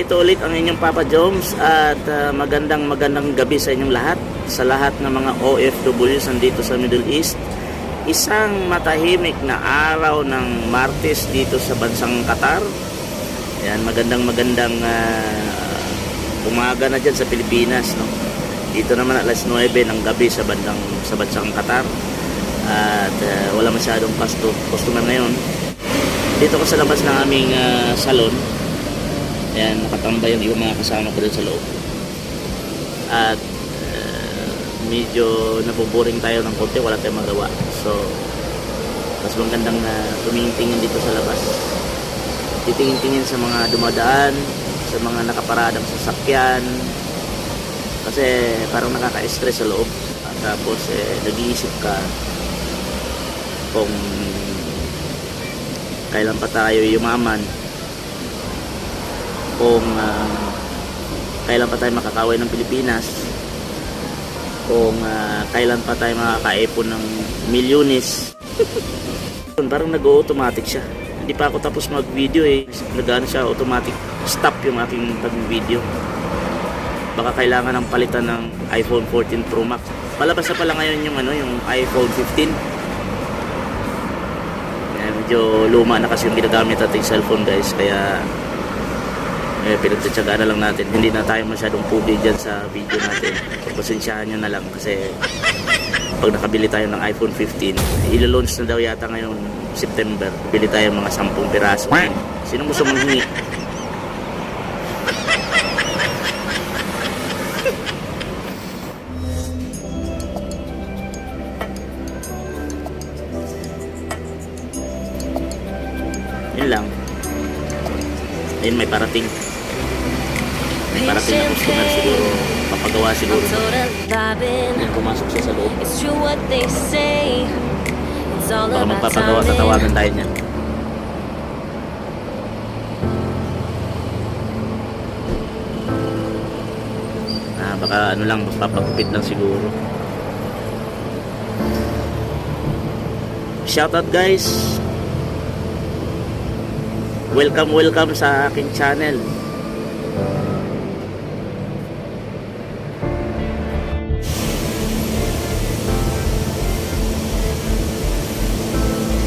Ito ulit ang inyong Papa Joms at magandang gabi sa inyong lahat. Sa lahat ng mga OFWs nandito sa Middle East. Isang matahimik na araw ng Martes dito sa bansang Qatar. Yan, magandang umaga na dyan sa Pilipinas, no? Dito naman alas 9 ng gabi sa bansang Qatar. At wala masyadong customer ngayon. Dito ko sa labas ng aming salon. Ayan, nakatambay yung ibang mga kasama ko doon sa loob. At medyo nabuboring tayo ng konti, wala tayong magawa. So, mas magandang tumingin-tingin dito sa labas. Titingin-tingin sa mga dumadaan, sa mga nakaparadang sasakyan. Kasi parang nakaka-stress sa loob. At tapos, nag-iisip ka kung kailan pa tayo yumaman, kung kailan pa tayo makakaway ng Pilipinas, kung kailan pa tayo makakaipon ng milyones. Parang nag-automatic siya. Hindi pa ako tapos mag-video nag-ano siya, automatic stop yung aking pag-video. Baka kailangan ng palitan ng iPhone 14 Pro Max. Palabas na pala ngayon yung iPhone 15. Medyo luma na kasi yung ginagamit nating cellphone, guys, kaya pinagtatsagaan na lang natin. Hindi na tayo masyadong pugi dyan sa video natin. Pagpasensyahan nyo na lang kasi pag nakabili tayo ng iPhone 15, ilo-launch na daw yata ngayong September. Bili tayo mga 10 piraso. Sino gusto manghingi? Yun lang. Ayun, may parating na customer siguro, papagawa siguro. Ayun, pumasok siya sa loob. Baka magpapagawa, tatawagan tayo niyan. Baka ano lang, papagupit lang siguro. Shoutout, guys. Welcome sa aking channel.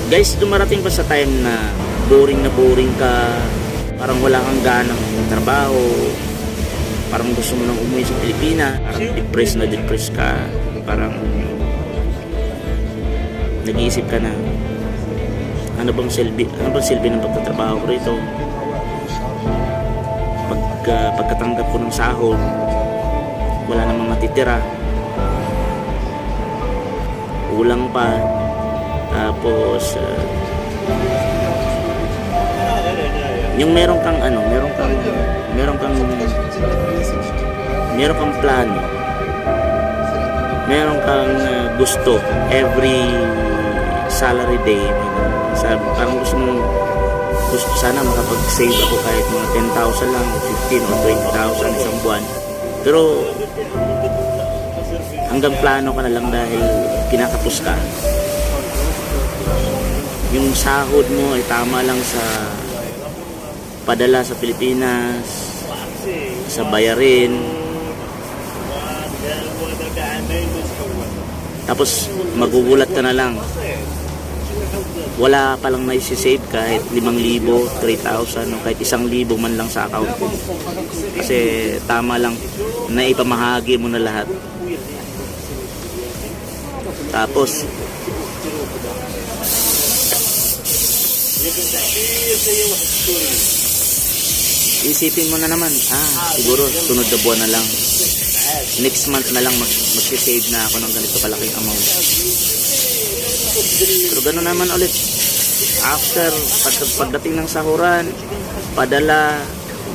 Guys, dumarating pa sa time na boring ka, parang wala kang ganang trabaho, parang gusto mo nang umuwi sa Pilipinas, parang depressed ka, parang nag-iisip ka na ano bang silbi ng pagtatrabaho ko rito. Pagkatanggap ko ng sahod, wala namang matitira, ulang pa. Tapos yung meron kang plano, meron kang gusto every salary day. Parang gusto sana makapag-save ako kahit mga 10,000 lang, 15 o 20,000 isang buwan. Pero hanggang plano ka na lang dahil kinakapos ka. Yung sahod mo ay tama lang sa padala sa Pilipinas, sa bayarin. Tapos magugulat ka na lang, wala palang naisisave kahit 5,000, 3,000 o kahit 1,000 man lang sa account mo. Kasi tama lang na ipamahagi mo na lahat. Tapos isipin mo na naman, siguro sunod na buwan na lang, next month na lang mag-save na ako ng ganito kalaking amount. Pero gano'n naman ulit, after pagdating ng sahuran, padala,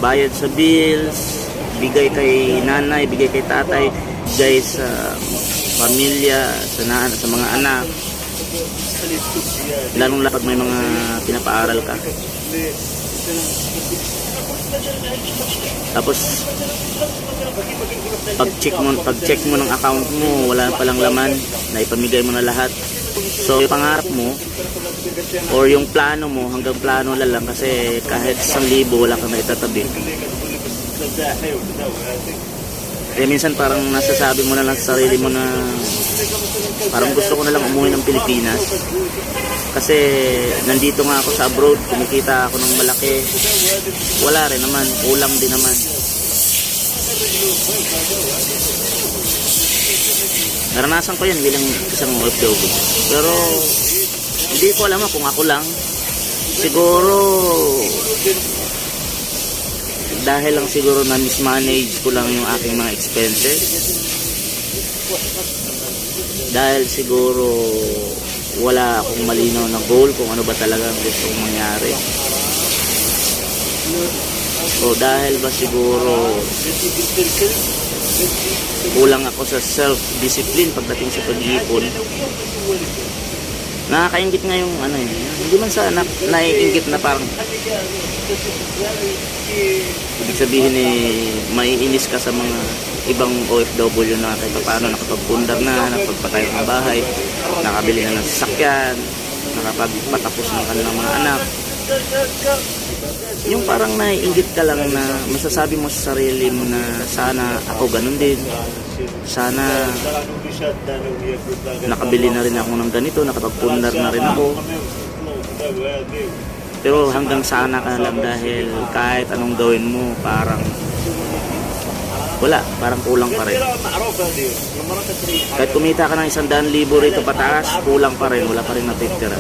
bayad sa bills, bigay kay nanay, bigay kay tatay, bigay sa pamilya, sa mga anak, lalong pag may mga pinapaaral ka. Tapos pag-check mo ng account mo, wala palang laman, na ipamigay mo na lahat. So yung pangarap mo or yung plano mo, hanggang plano lang kasi kahit 1,000 wala kang naitatabi. Kaya minsan parang nasasabi mo na lang sa sarili mo na parang gusto ko na lang umuwi ng Pilipinas. Kasi nandito nga ako sa abroad, kumikita ako ng malaki. Wala rin naman, kulang din naman. Naranasan ko yan bilang isang OFW. Pero hindi ko alam kung ako lang. Siguro dahil lang siguro na mismanage ko lang yung aking mga expenses. Dahil siguro wala akong malinaw na goal kung ano ba talaga ang gusto kong mangyari. O dahil ba siguro kulang ako sa self-discipline pagdating sa pag-iipon. Nakakaingit nga yung ano hindi man sa naiingit na parang ibig sabihin maiinis ka sa mga ibang OFW na kahit paano nakapagpundar na, nakapagpatay ng bahay, nakabili na ng sasakyan, nakapagpatapos ng kanilang mga anak. Yung parang naiingit ka lang na masasabi mo sa sarili mo na sana ako ganun din. Sana nakabili na rin ako ng ganito, nakapagpundar na rin ako. Pero hanggang sana ka lang dahil kahit anong gawin mo parang wala, parang kulang pa rin. Kahit kumita ka ng 100,000 rito pataas, kulang pa rin, wala pa rin natitira.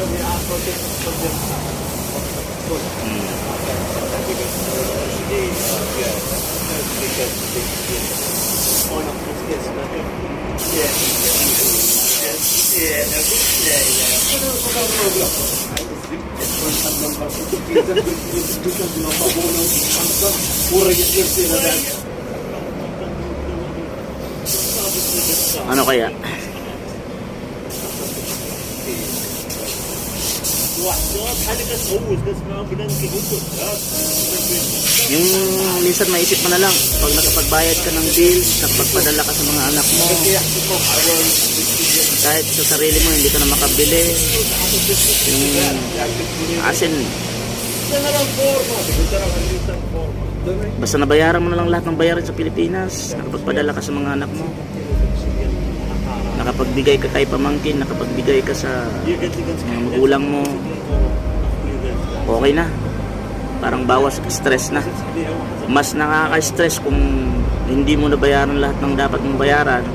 Ano kaya? Yung minsan maisip mo na lang pag nakapagbayad ka ng bills, nakapagpadala ka sa mga anak mo, kahit sa sarili mo hindi ka na makabili, yung asin basta nabayaran mo na lang lahat ng bayaran sa Pilipinas, nakapagpadala ka sa mga anak mo, nakapagbigay ka kay pamangkin, nakapagbigay ka sa mga magulang mo, okay na. Parang bawas stress na. Mas nakaka-stress kung hindi mo nabayaran lahat ng dapat mong bayaran,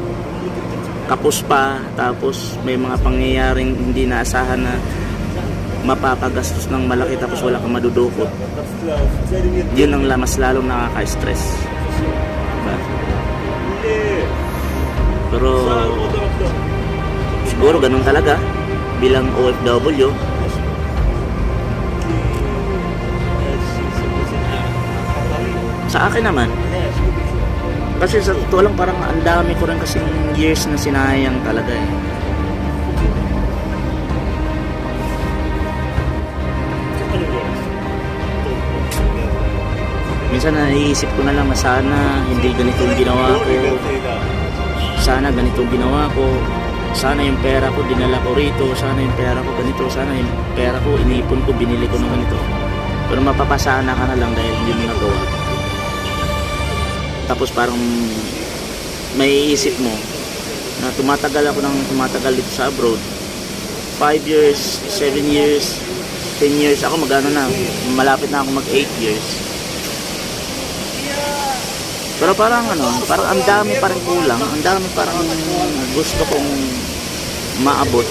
kapos pa, tapos may mga pangyayaring hindi naasahan na mapapagastos ng malaki tapos wala kang madudukot. Yun ang mas lalong nakaka-stress, diba? Pero siguro ganun talaga bilang OFW. Sa akin naman, kasi sa totoo lang parang ang dami ko rin kasing years na sinayang talaga eh. Minsan naiisip ko na lang na sana hindi ganito yung ginawa ko, sana ganito yung ginawa ko, sana yung pera ko dinala ko rito, sana yung pera ko ganito, sana yung pera ko inipon ko, binili ko ng ganito. Pero mapapasana ka na lang dahil hindi mo nagawa. Tapos parang may isip mo na tumatagal ako ng tumatagal dito sa abroad, 5 years, 7 years, 10 years, ako magano na, malapit na ako mag 8 years. Pero parang parang ang dami parang kulang, ang dami parang gusto kong maabot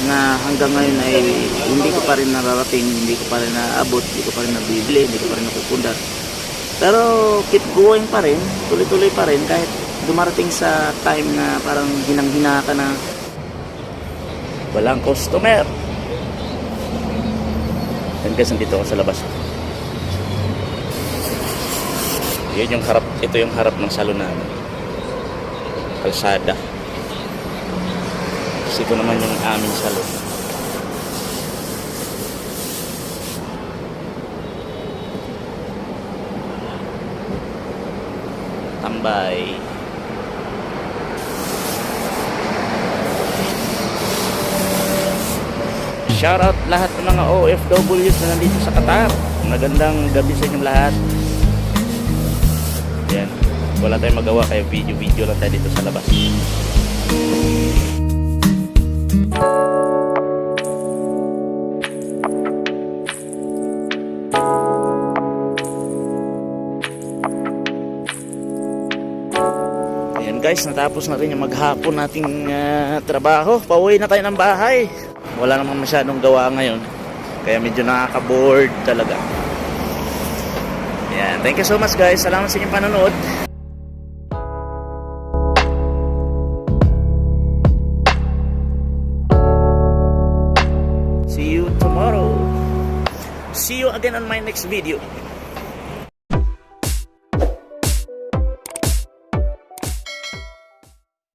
na hanggang ngayon ay hindi ko pa rin nararating, hindi ko pa rin naabot, hindi ko pa rin nabibili, hindi ko pa rin napupundar. Pero keep going pa rin, tuloy-tuloy pa rin kahit dumarating sa time na parang hinang-hina ka na walang customer. Yan guys, nandito ako sa labas. Yun yung harap, ito yung harap ng salon namin. Kalsada. Kasi ito naman yung aming salon. Tambay. Shoutout lahat ng mga OFWs na nandito sa Qatar. Magandang gabi sa inyong lahat. wala tayong magawa, kaya video lang tayo dito sa labas. Ayan guys, natapos na rin yung maghapon nating trabaho. Pauwi na tayo ng bahay. Wala namang masyadong gawa ngayon, kaya medyo nakaka-bored talaga. Ayan, thank you so much guys. Salamat sa inyong panonood. See you tomorrow. See you again on my next video.